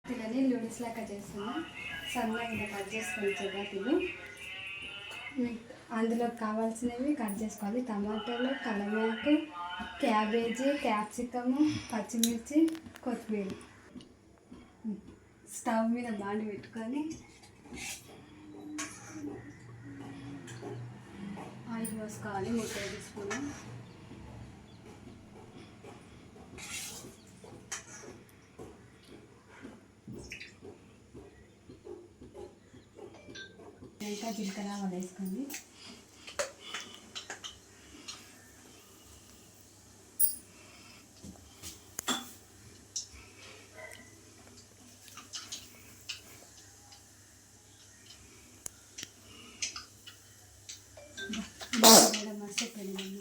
చపాతీలని లూడిస్ లాగా చేస్తున్నా. సన్నగా ఇలా కట్ చేసుకొని చపాతీలు అందులో కావాల్సినవి కట్ చేసుకోవాలి. టమాటాలు, కలమాకు, క్యాబేజీ, క్యాప్సికము, పచ్చిమిర్చి, కొత్తిమీర. స్టవ్ మీద బాండి పెట్టుకొని ఆయిల్ పోసుకోవాలి 3 టేబుల్ స్పూన్లు. ఇంకా జీలకర్ర ఆవాలు వేసుకోండి. మస్తు పెరిగింది.